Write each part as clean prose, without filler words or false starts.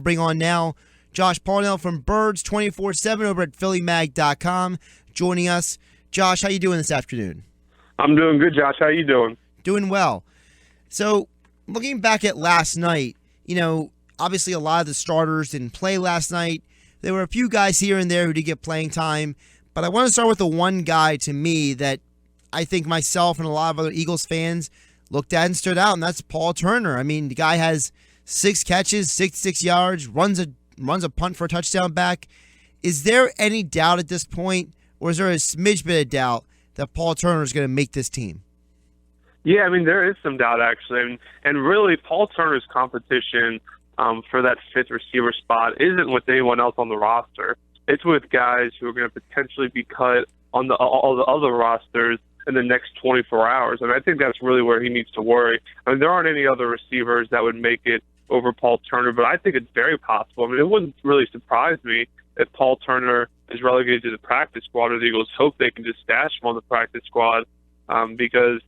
bring on now Josh Paunil from Birds 24/7 over at PhillyMag.com joining us. Josh, how you doing this afternoon? I'm doing good, Josh. How you doing? Doing well. So, looking back at last night, obviously a lot of the starters didn't play last night. There were a few guys here and there who did get playing time, but I want to start with the one guy to me that I think myself and a lot of other Eagles fans looked at and stood out, and that's Paul Turner. I mean, the guy has 6 catches, 66 yards, runs a punt for a touchdown back. Is there any doubt at this point, or is there a smidge bit of doubt that Paul Turner is going to make this team? Yeah, I mean, there is some doubt, actually. And really, Paul Turner's competition for that 5th receiver spot isn't with anyone else on the roster. It's with guys who are going to potentially be cut on all the other rosters in the next 24 hours. And I think that's really where he needs to worry. I mean, there aren't any other receivers that would make it over Paul Turner, but I think it's very possible. I mean, it wouldn't really surprise me if Paul Turner is relegated to the practice squad, or the Eagles hope they can just stash him on the practice squad because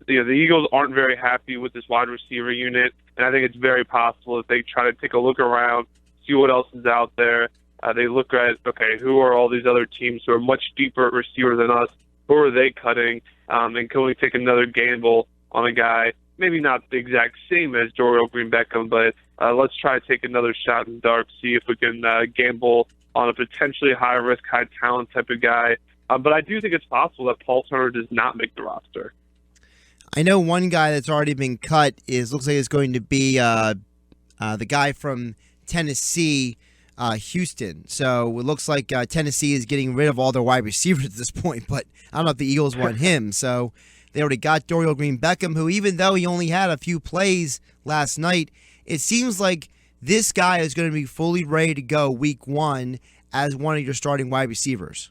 the Eagles aren't very happy with this wide receiver unit, and I think it's very possible that they try to take a look around, see what else is out there. They look at, okay, who are all these other teams who are much deeper at receiver than us? Who are they cutting? And can we take another gamble on a guy, maybe not the exact same as Dorial Green-Beckham, but let's try to take another shot in the dark, see if we can gamble on a potentially high-risk, high-talent type of guy. But I do think it's possible that Paul Turner does not make the roster. I know one guy that's already been cut looks like it's going to be the guy from Tennessee, Houston. So it looks like Tennessee is getting rid of all their wide receivers at this point, but I don't know if the Eagles want him. So they already got Dorial Green-Beckham, who even though he only had a few plays last night, it seems like this guy is going to be fully ready to go week 1 as one of your starting wide receivers.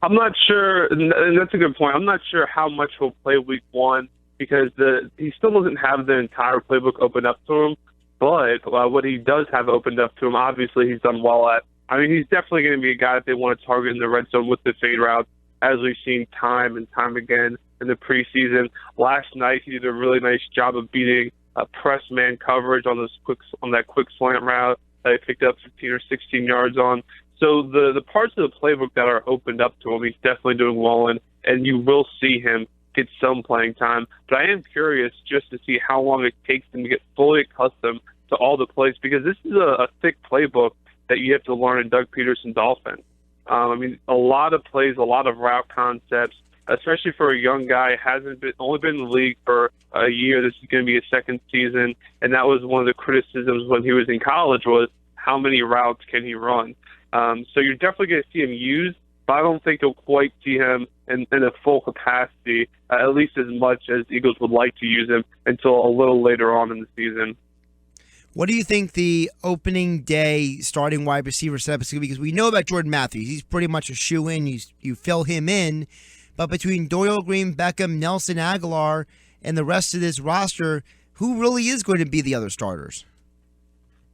I'm not sure, and that's a good point. I'm not sure how much he'll play week 1 because he still doesn't have the entire playbook open up to him. But what he does have opened up to him, obviously he's done well at. I mean, he's definitely going to be a guy that they want to target in the red zone with the fade route, as we've seen time and time again in the preseason. Last night, he did a really nice job of beating press man coverage on that quick slant route that he picked up 15 or 16 yards on. So the parts of the playbook that are opened up to him, he's definitely doing well in, and you will see him get some playing time. But I am curious just to see how long it takes him to get fully accustomed to all the plays, because this is a thick playbook that you have to learn in Doug Peterson's offense. I mean, a lot of plays, a lot of route concepts, especially for a young guy, only been in the league for a year. This is going to be his 2nd season, and that was one of the criticisms when he was in college was how many routes can he run. So you're definitely going to see him used, but I don't think you'll quite see him in a full capacity, at least as much as Eagles would like to use him until a little later on in the season. What do you think the opening day starting wide receiver setup is going to be? Because we know about Jordan Matthews. He's pretty much a shoo-in. You fill him in. But between Dorial Green-Beckham, Nelson Agholor, and the rest of this roster, who really is going to be the other starters?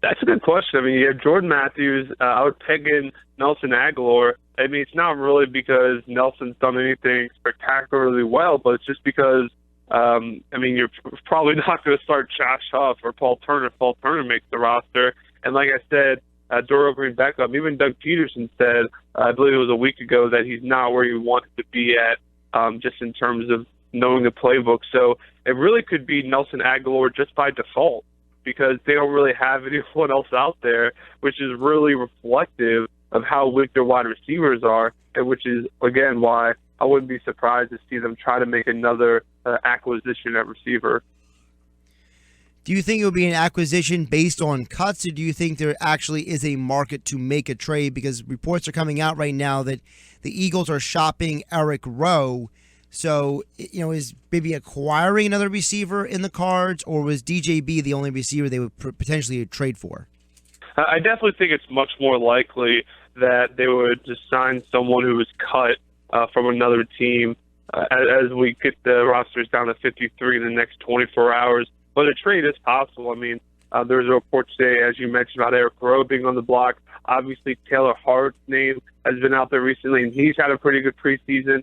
That's a good question. I mean, you have Jordan Matthews. I would peg in Nelson Agholor. I mean, it's not really because Nelson's done anything spectacularly well, but it's just because you're probably not going to start Josh Huff or Paul Turner if Paul Turner makes the roster. And like I said, Dorial Green-Beckham, even Doug Peterson said, I believe it was a week ago, that he's not where he wanted to be at just in terms of knowing the playbook. So it really could be Nelson Agholor just by default because they don't really have anyone else out there, which is really reflective of how weak their wide receivers are, and which is, again, why I wouldn't be surprised to see them try to make another acquisition at receiver. Do you think it would be an acquisition based on cuts, or do you think there actually is a market to make a trade? Because reports are coming out right now that the Eagles are shopping Eric Rowe. So, is maybe acquiring another receiver in the cards, or was DJB the only receiver they would potentially trade for? I definitely think it's much more likely that they would just sign someone who was cut from another team as we get the rosters down to 53 in the next 24 hours. But a trade is possible. I mean, there's a report today, as you mentioned, about Eric Rowe being on the block. Obviously, Taylor Hart's name has been out there recently, and he's had a pretty good preseason.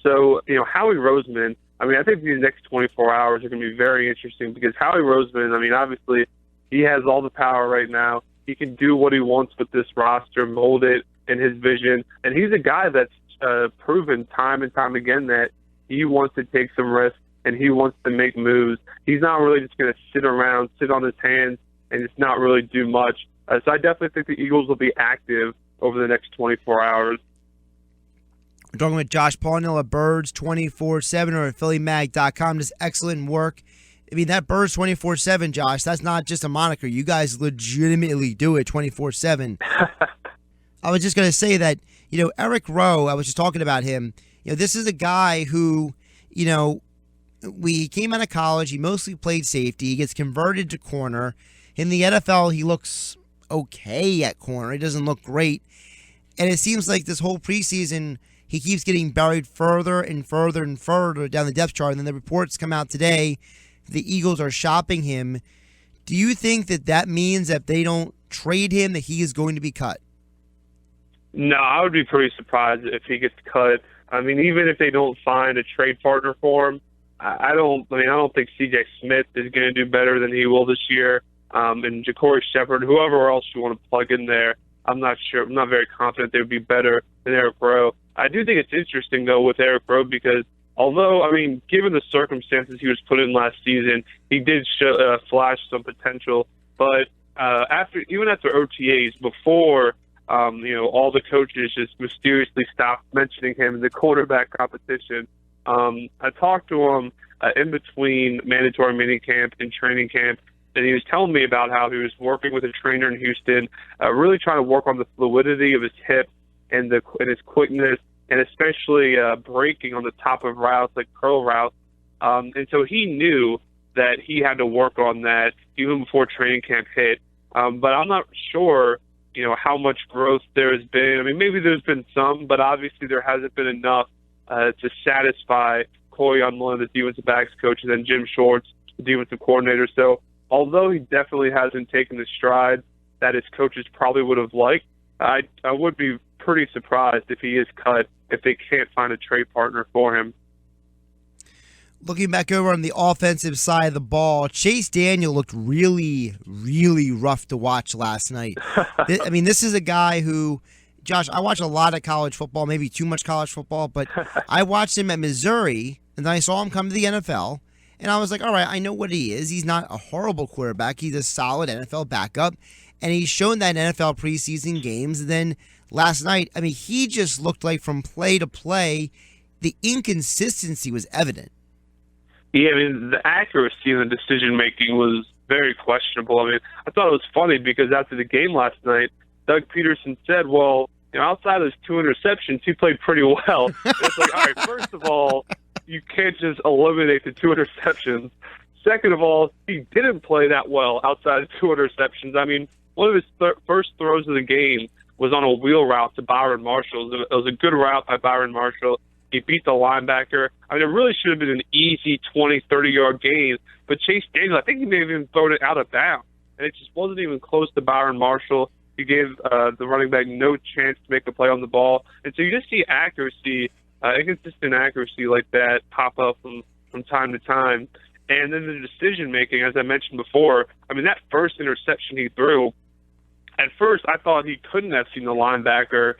So, Howie Roseman, I think these next 24 hours are going to be very interesting because Howie Roseman, obviously, He has all the power right now. He can do what he wants with this roster, mold it in his vision. And he's a guy that's proven time and time again that he wants to take some risks and he wants to make moves. He's not really just going to sit around, sit on his hands, and just not really do much. So I definitely think the Eagles will be active over the next 24 hours. We're talking with Josh Paunil of Birds 24/7 or at PhillyMag.com. Just excellent work. I mean, that Birds 24/7, Josh, that's not just a moniker. You guys legitimately do it 24/7. I was just going to say that, Eric Rowe, I was just talking about him. This is a guy who, we came out of college. He mostly played safety. He gets converted to corner. In the NFL, he looks okay at corner. He doesn't look great. And it seems like this whole preseason, he keeps getting buried further and further and further down the depth chart. And then the reports come out today, the Eagles are shopping him. Do you think that means that if they don't trade him, that he is going to be cut? No, I would be pretty surprised if he gets cut. I mean, even if they don't find a trade partner for him, I don't think C.J. Smith is going to do better than he will this year. And Ja'Cory Shepherd, whoever else you want to plug in there, I'm not sure. I'm not very confident they would be better than Eric Rowe. I do think it's interesting, though, with Eric Rowe because although, given the circumstances he was put in last season, he did flash some potential. But after OTAs, before all the coaches just mysteriously stopped mentioning him in the quarterback competition, I talked to him in between mandatory minicamp and training camp, and he was telling me about how he was working with a trainer in Houston, really trying to work on the fluidity of his hip and his quickness, and especially breaking on the top of routes like curl routes. And so he knew that he had to work on that even before training camp hit. But I'm not sure, how much growth there has been. Maybe there's been some, but obviously there hasn't been enough to satisfy Corey Unlund, the defensive backs coach, and then Jim Schwartz, the defensive coordinator. So although he definitely hasn't taken the stride that his coaches probably would have liked, I would be pretty surprised if he is cut if they can't find a trade partner for him. Looking back over on the offensive side of the ball, Chase Daniel looked really, really rough to watch last night. This is a guy who, Josh, I watch a lot of college football, maybe too much college football, but I watched him at Missouri, and then I saw him come to the NFL, and I was like, all right, I know what he is. He's not a horrible quarterback. He's a solid NFL backup, and he's shown that in NFL preseason games. And then last night, he just looked like from play to play, the inconsistency was evident. Yeah, the accuracy in the decision-making was very questionable. I thought it was funny because after the game last night, Doug Peterson said, well, outside of those 2 interceptions, he played pretty well. It's like, all right, first of all, you can't just eliminate the 2 interceptions. Second of all, he didn't play that well outside of 2 interceptions. One of his first throws of the game was on a wheel route to Byron Marshall. It was a good route by Byron Marshall. He beat the linebacker. It really should have been an easy 20, 30-yard gain. But Chase Daniel, I think he may have even thrown it out of bounds. And it just wasn't even close to Byron Marshall. He gave the running back no chance to make a play on the ball. And so you just see accuracy, inconsistent accuracy like that pop up from time to time. And then the decision-making, as I mentioned before, that first interception he threw, at first I thought he couldn't have seen the linebacker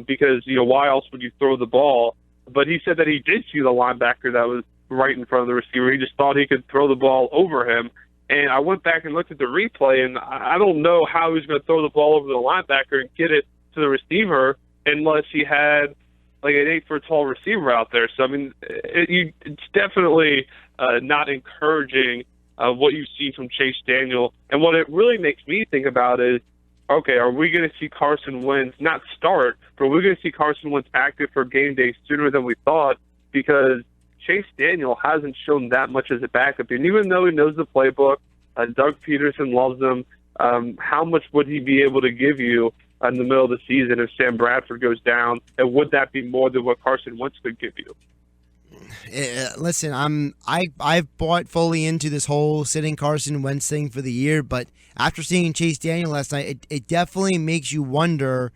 because, why else would you throw the ball? But he said that he did see the linebacker that was right in front of the receiver. He just thought he could throw the ball over him. And I went back and looked at the replay, and I don't know how he was going to throw the ball over the linebacker and get it to the receiver unless he had like an 8-foot-tall receiver out there. So, it's definitely not encouraging what you see from Chase Daniel. And what it really makes me think about is, okay, are we going to see Carson Wentz not start, but we're going to see Carson Wentz active for game day sooner than we thought because Chase Daniel hasn't shown that much as a backup. And even though he knows the playbook, Doug Peterson loves him, how much would he be able to give you in the middle of the season if Sam Bradford goes down? And would that be more than what Carson Wentz could give you? Listen, I've bought fully into this whole sitting Carson Wentz thing for the year, but after seeing Chase Daniel last night, it definitely makes you wonder,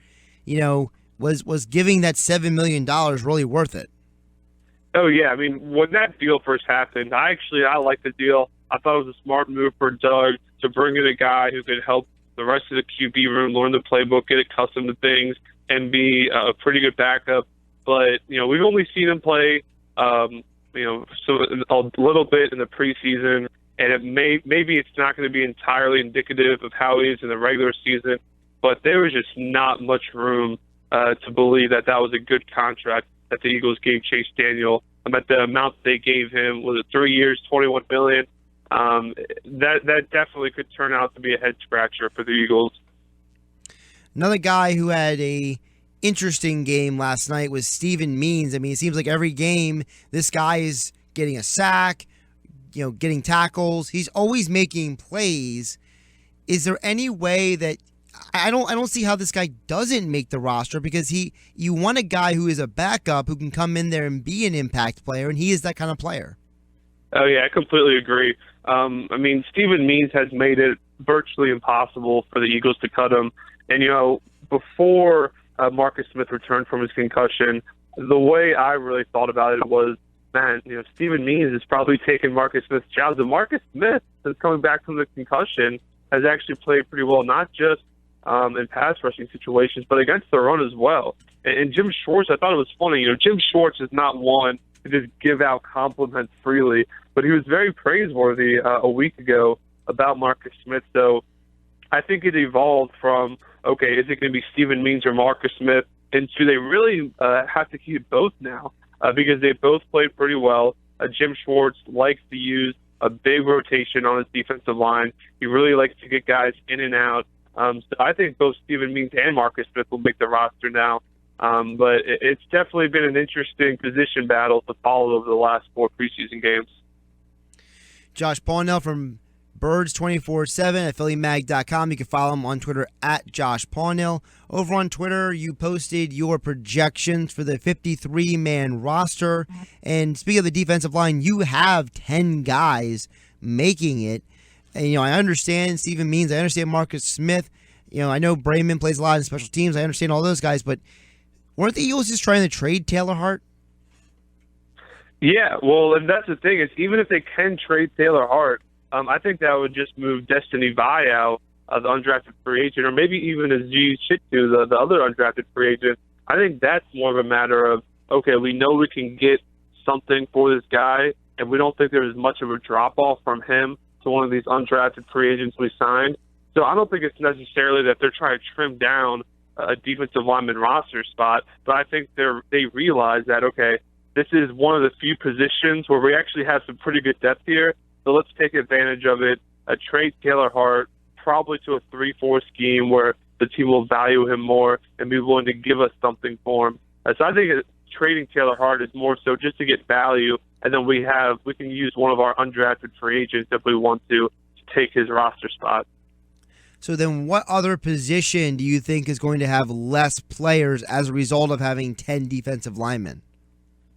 was giving that $7 million really worth it? Oh, yeah. When that deal first happened, I liked the deal. I thought it was a smart move for Doug to bring in a guy who could help the rest of the QB room learn the playbook, get accustomed to things, and be a pretty good backup. But, we've only seen him play, so a little bit in the preseason, and maybe it's not going to be entirely indicative of how he is in the regular season, but there was just not much room to believe that was a good contract that the Eagles gave Chase Daniel. At the amount they gave him, was it 3 years, $21 million? That definitely could turn out to be a head scratcher for the Eagles. Another guy who had a interesting game last night was Steven Means. I mean, it seems like every game this guy is getting a sack, getting tackles. He's always making plays. Is there any way that I don't see how this guy doesn't make the roster, because you want a guy who is a backup who can come in there and be an impact player, and he is that kind of player. Oh, yeah, I completely agree. Steven Means has made it virtually impossible for the Eagles to cut him. And, before Marcus Smith returned from his concussion, the way I really thought about it was, man, Steven Means is probably taking Marcus Smith's job. And Marcus Smith, since coming back from the concussion, has actually played pretty well, not just in pass rushing situations, but against the run as well. And Jim Schwartz, I thought it was funny. Jim Schwartz is not one to just give out compliments freely, but he was very praiseworthy a week ago about Marcus Smith. So I think it evolved from, okay, is it going to be Steven Means or Marcus Smith? And do they really have to keep both now? Because they both played pretty well. Jim Schwartz likes to use a big rotation on his defensive line. He really likes to get guys in and out. So I think both Steven Means and Marcus Smith will make the roster now. But it's definitely been an interesting position battle to follow over the last 4 preseason games. Josh Paunil from Birds 24/7 at PhillyMag.com. You can follow him on Twitter at Josh Paunil. Over on Twitter, you posted your projections for the 53-man roster. And speaking of the defensive line, you have 10 guys making it. And, I understand Steven Means. I understand Marcus Smith. I know Brayman plays a lot in special teams. I understand all those guys. But weren't the Eagles just trying to trade Taylor Hart? Yeah, well, and that's the thing, is even if they can trade Taylor Hart, I think that would just move Destiny Vi out, the undrafted free agent, or maybe even Aziz Chitu, the other undrafted free agent. I think that's more of a matter of, okay, we know we can get something for this guy, and we don't think there was much of a drop-off from him to one of these undrafted free agents we signed. So I don't think it's necessarily that they're trying to trim down a defensive lineman roster spot, but I think they realize that, okay, this is one of the few positions where we actually have some pretty good depth here, so let's take advantage of it. Trade Taylor Hart probably to a 3-4 scheme where the team will value him more and be willing to give us something for him. So I think trading Taylor Hart is more so just to get value, and then we can use one of our undrafted free agents if we want to take his roster spot. So then what other position do you think is going to have less players as a result of having 10 defensive linemen?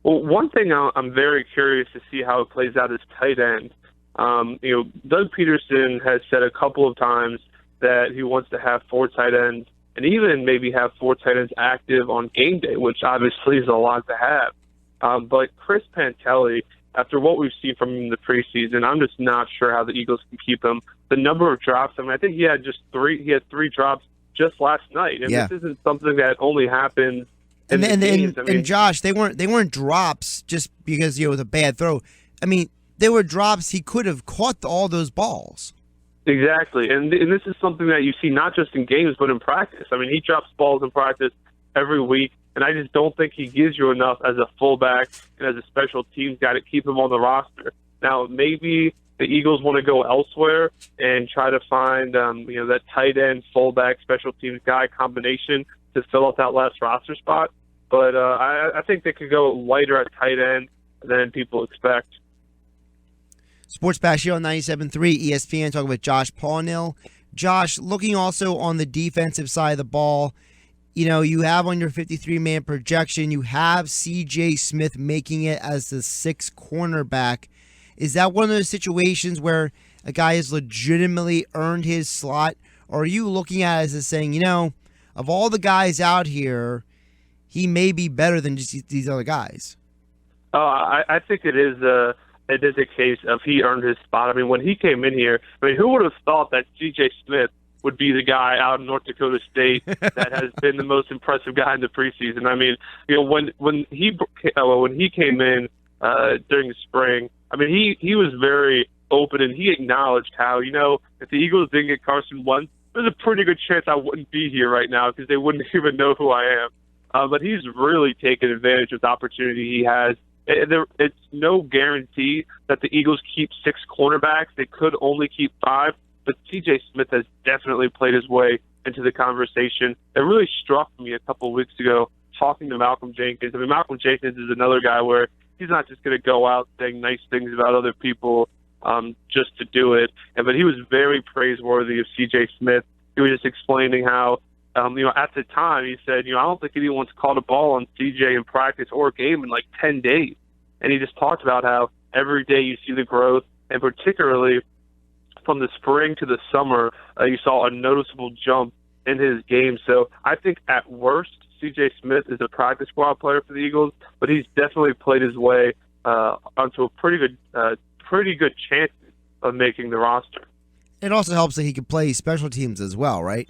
Well, one thing I'm very curious to see how it plays out is tight end. Doug Peterson has said a couple of times that he wants to have 4 tight ends and even maybe have 4 tight ends active on game day, which obviously is a lot to have. But Chris Pantelli, after what we've seen from him in the preseason, I'm just not sure how the Eagles can keep him. The number of drops, I think he had 3 drops just last night. And This isn't something that only happens and Josh, they weren't drops just because it was a bad throw. I mean, they were drops. He could have caught all those balls. Exactly, and this is something that you see not just in games but in practice. I mean, he drops balls in practice every week, and I just don't think he gives you enough as a fullback and as a special teams guy to keep him on the roster. Now, maybe the Eagles want to go elsewhere and try to find that tight end, fullback, special teams guy combination to fill out that last roster spot. But I think they could go lighter at tight end than people expect. Sports Bash here on 97.3 ESPN, talking with Josh Paunil. Josh, looking also on the defensive side of the ball, you have on your 53-man projection, you have C.J. Smith making it as the 6th cornerback. Is that one of those situations where a guy has legitimately earned his slot, or are you looking at it as saying, of all the guys out here, he may be better than just these other guys? I think it is a it is a case of he earned his spot. I mean, when he came in here, I mean, who would have thought that C.J. Smith would be the guy out of North Dakota State that has been the most impressive guy in the preseason? I mean, when he came in during the spring, I mean, he was very open, and he acknowledged how, if the Eagles didn't get Carson Wentz, there's a pretty good chance I wouldn't be here right now because they wouldn't even know who I am. But he's really taken advantage of the opportunity he has. It's no guarantee that the Eagles keep 6 cornerbacks. They could only keep 5, but C.J. Smith has definitely played his way into the conversation. It really struck me a couple of weeks ago talking to Malcolm Jenkins. I mean, Malcolm Jenkins is another guy where he's not just going to go out saying nice things about other people just to do it. But he was very praiseworthy of C.J. Smith. He was just explaining how, at the time, he said, I don't think anyone's caught a ball on C.J. in practice or a game in like 10 days. And he just talked about how every day you see the growth, and particularly from the spring to the summer, you saw a noticeable jump in his game. So I think at worst, C.J. Smith is a practice squad player for the Eagles, but he's definitely played his way onto a pretty good chance of making the roster. It also helps that he can play special teams as well, right?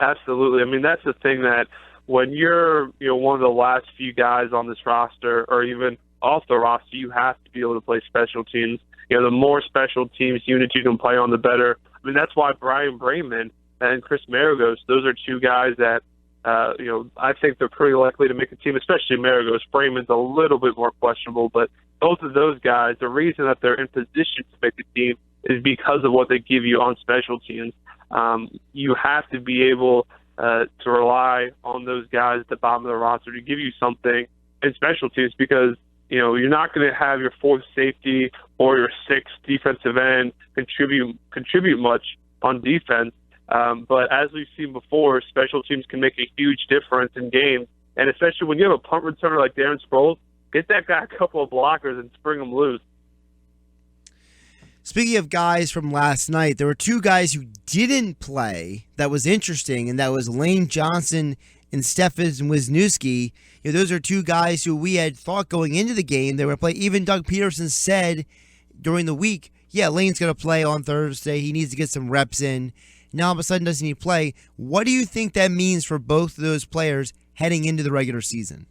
Absolutely. I mean, that's the thing, that when you're one of the last few guys on this roster, or even off the roster, you have to be able to play special teams. The more special teams units you can play on, the better. I mean, that's why Brian Brayman and Chris Maragos, those are two guys that, I think they're pretty likely to make a team, especially Maragos. Brayman's a little bit more questionable, but both of those guys, the reason that they're in position to make a team is because of what they give you on special teams. You have to be able to rely on those guys at the bottom of the roster to give you something in special teams, because you're not going to have your 4th safety or your 6th defensive end contribute much on defense. But as we've seen before, special teams can make a huge difference in games, and especially when you have a punt returner like Darren Sproles, get that guy a couple of blockers and spring him loose. Speaking of guys from last night, there were 2 guys who didn't play that was interesting, and that was Lane Johnson and Stefan Wisniewski. Those are 2 guys who we had thought going into the game they were going to play. Even Doug Peterson said during the week, yeah, Lane's going to play on Thursday. He needs to get some reps in. Now all of a sudden doesn't he play? What do you think that means for both of those players heading into the regular season?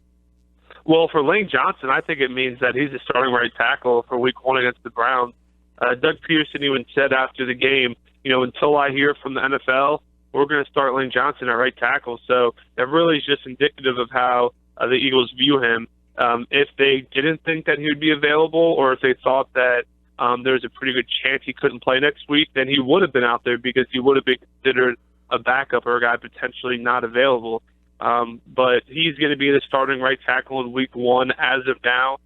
Well, for Lane Johnson, I think it means that he's a starting right tackle for Week 1 against the Browns. Doug Peterson even said after the game, until I hear from the NFL, we're going to start Lane Johnson at right tackle. So that really is just indicative of how the Eagles view him. If they didn't think that he would be available, or if they thought that there's a pretty good chance he couldn't play next week, then he would have been out there because he would have been considered a backup or a guy potentially not available. But he's going to be the starting right tackle in Week 1 as of now,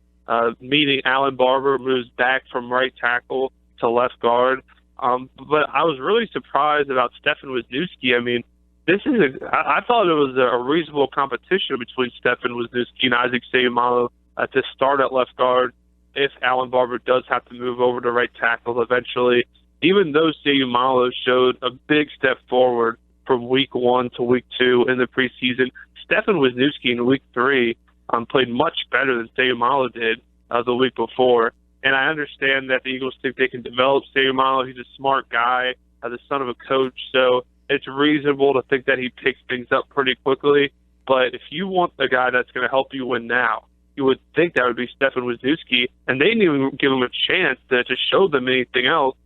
meaning Alan Barber moves back from right tackle to left guard. But I was really surprised about Stefan Wisniewski. I mean, I thought it was a reasonable competition between Stefan Wisniewski and Isaac Seumalo to start at left guard if Alan Barber does have to move over to right tackle eventually. Even though Seumalo showed a big step forward from Week 1 to Week 2 in the preseason, Stefan Wisniewski in Week 3 played much better than Seumalo did the week before. And I understand that the Eagles think they can develop Seumalo. He's a smart guy, the son of a coach, so it's reasonable to think that he picks things up pretty quickly. But if you want a guy that's going to help you win now, you would think that would be Stefan Wisniewski, and they didn't even give him a chance to show them anything else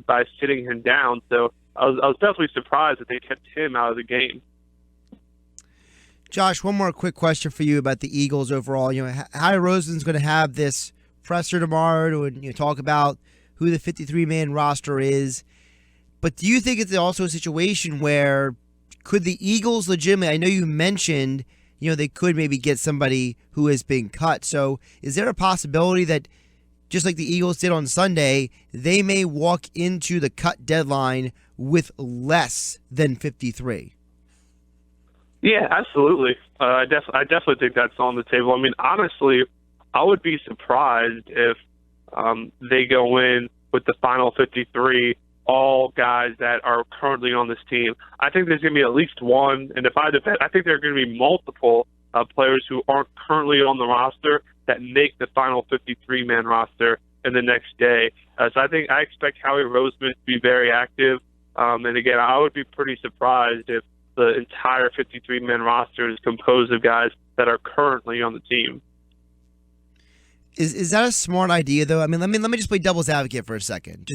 by sitting him down. So I was definitely surprised that they kept him out of the game. Josh, one more quick question for you about the Eagles overall. Howie Roseman's going to have this presser tomorrow to talk about who the 53-man roster is. But do you think it's also a situation where could the Eagles legitimately, I know you mentioned, they could maybe get somebody who has been cut. So is there a possibility that just like the Eagles did on Sunday, they may walk into the cut deadline with less than 53? Yeah, absolutely. I definitely think that's on the table. I mean, honestly, I would be surprised if they go in with the final 53, all guys that are currently on this team. I think there's going to be at least one, and if I had to bet, I think there are going to be multiple players who aren't currently on the roster that make the final 53-man roster in the next day. So I expect Howie Roseman to be very active. And again, I would be pretty surprised if the entire 53-man roster is composed of guys that are currently on the team. Is that a smart idea, though? I mean, let me just play devil's advocate for a second.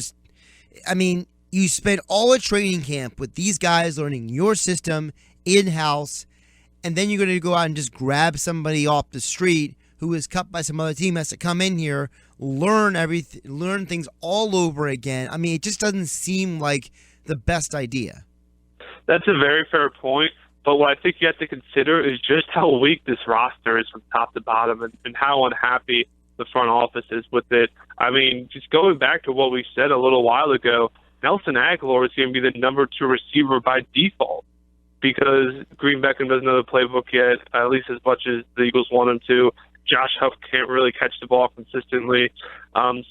You spent all a training camp with these guys learning your system in-house, and then you're going to go out and just grab somebody off the street who is cut by some other team, has to come in here, learn things all over again. I mean, it just doesn't seem like the best idea. That's a very fair point, but what I think you have to consider is just how weak this roster is from top to bottom and how unhappy the front office is with it. I mean, just going back to what we said a little while ago, Nelson Aguilar is going to be the number 2 receiver by default because Green-Beckham doesn't know the playbook yet, at least as much as the Eagles want him to. Josh Huff can't really catch the ball consistently.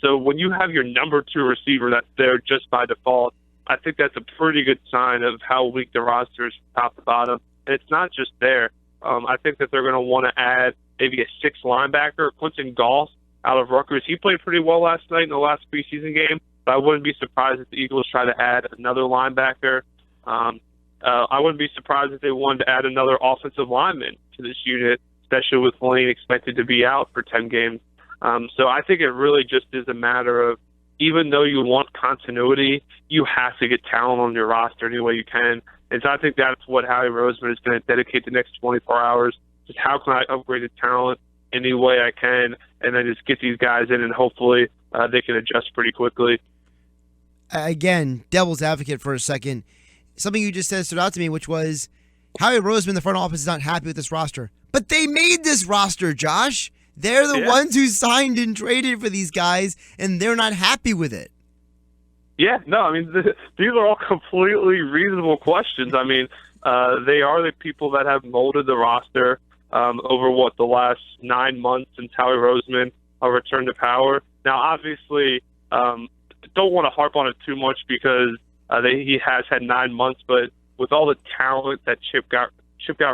So when you have your number 2 receiver that's there just by default, I think that's a pretty good sign of how weak the roster is from top to bottom. And it's not just there. I think that they're going to want to add maybe a 6th linebacker. Quentin Goss out of Rutgers, he played pretty well last night in the last preseason game, but I wouldn't be surprised if the Eagles try to add another linebacker. I wouldn't be surprised if they wanted to add another offensive lineman to this unit, especially with Lane expected to be out for 10 games. So I think it really just is a matter of, even though you want continuity, you have to get talent on your roster any way you can. And so I think that's what Howie Roseman is going to dedicate the next 24 hours. Just how can I upgrade the talent any way I can, and then just get these guys in, and hopefully they can adjust pretty quickly. Again, devil's advocate for a second. Something you just said stood out to me, which was Howie Roseman, the front office, is not happy with this roster. But they made this roster, Josh. They're the ones who signed and traded for these guys, and they're not happy with it. Yeah, no, I mean, these are all completely reasonable questions. I mean, they are the people that have molded the roster over, the last 9 months since Howie Roseman returned to power. Now, obviously, don't want to harp on it too much because he has had 9 months, but with all the talent that Chip got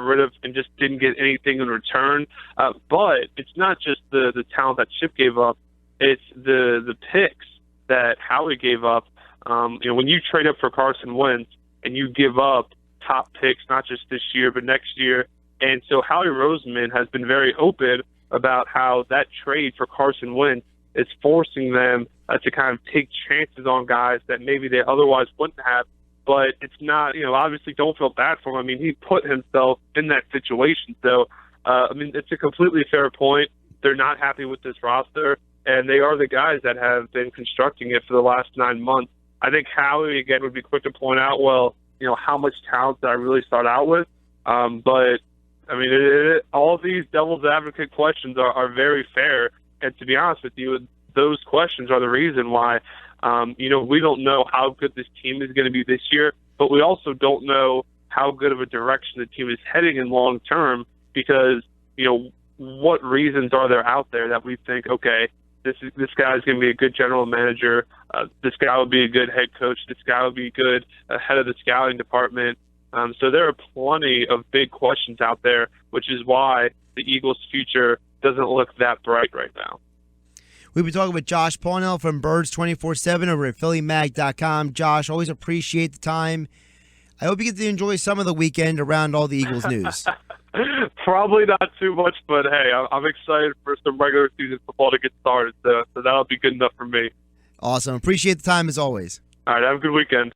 rid of and just didn't get anything in return. But it's not just the talent that Chip gave up. It's the picks that Howie gave up. When you trade up for Carson Wentz and you give up top picks, not just this year, but next year. And so Howie Roseman has been very open about how that trade for Carson Wentz is forcing them to kind of take chances on guys that maybe they otherwise wouldn't have. But it's not, obviously don't feel bad for him. I mean, he put himself in that situation. So, it's a completely fair point. They're not happy with this roster, and they are the guys that have been constructing it for the last 9 months. I think Howie, again, would be quick to point out, how much talent did I really start out with? But, all these devil's advocate questions are very fair. And to be honest with you, those questions are the reason why we don't know how good this team is going to be this year, but we also don't know how good of a direction the team is heading in long term because, what reasons are there out there that we think, okay, this guy is going to be a good general manager, this guy will be a good head coach, this guy will be good head of the scouting department. So there are plenty of big questions out there, which is why the Eagles' future doesn't look that bright right now. We've been talking with Josh Paunil from Birds 24/7 over at PhillyMag.com. Josh, always appreciate the time. I hope you get to enjoy some of the weekend around all the Eagles news. Probably not too much, but hey, I'm excited for some regular season football to get started, so that'll be good enough for me. Awesome. Appreciate the time as always. All right, have a good weekend.